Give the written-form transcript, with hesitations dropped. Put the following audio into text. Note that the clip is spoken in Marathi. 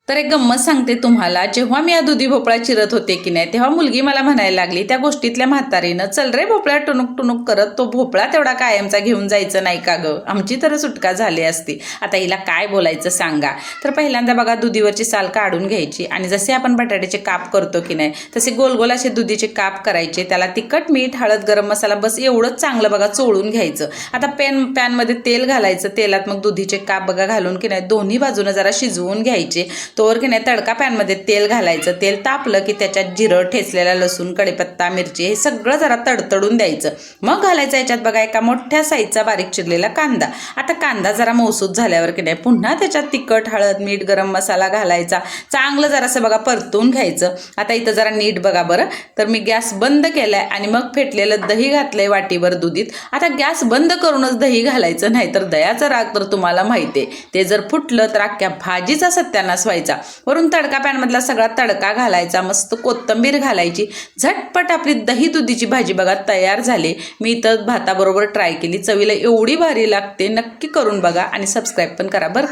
तर एक गंमत सांगते तुम्हाला, जेव्हा मी हा दुधी भोपळा चिरत होते की नाही, तेव्हा मुलगी मला म्हणायला लागली त्या गोष्टीतल्या म्हातारीनं, चल रे भोपळा टुनुक टुनुक करत, तो भोपळा तेवढा कायमचा घेऊन जायचं नाही का गं, आमची तर सुटका झाली असती. आता हिला काय बोलायचं सांगा. तर पहिल्यांदा बघा दुधीवरची साल काढून घ्यायची आणि जसे आपण बटाट्याचे काप करतो की नाही, तसे गोल गोल असे दुधीचे काप करायचे. त्याला तिखट, मीठ, हळद, गरम मसाला बस एवढंच चांगलं बघा चोळून घ्यायचं. आता पॅनमध्ये तेल घालायचं, तेलात मग दुधीचे काप बघा घालून की नाही दोन्ही बाजूनं जरा शिजवून घ्यायचे. तोवर की नाही तडका पॅनमध्ये तेल घालायचं. तेल तापलं की त्याच्यात जिरं, ठेचलेला लसूण, कढीपत्ता, मिरची हे सगळं जरा तडतडून द्यायचं. मग घालायचं याच्यात बघा एका मोठ्या साईजचा बारीक चिरलेला कांदा. आता कांदा जरा मौसूद झाल्यावर की नाही पुन्हा त्याच्यात तिखट, हळद, मीठ, गरम मसाला घालायचा. चांगलं जरासं बघा परतून घ्यायचं. आता इथं जरा नीट बघा बरं, तर मी गॅस बंद केलाय आणि मग फेटलेलं दही घातलंय वाटीभर दुधीत. आता गॅस बंद करूनच दही घालायचं, नाही तर दह्याचा राग तर तुम्हाला माहिती आहे, ते जर फुटलं तर अख्ख्या भाजीचा सत्यानाश व्हायचा. वरून तडका पॅनमधला सगळा तडका घालायचा, मस्त कोथिंबीर घालायची. झटपट आपली दही दुधीची भाजी बघा तयार झाली. मी इथं भाताबरोबर ट्राय केली, चवीला एवढी भारी लागते. नक्की करून बघा आणि सबस्क्राईब पण करा बरं.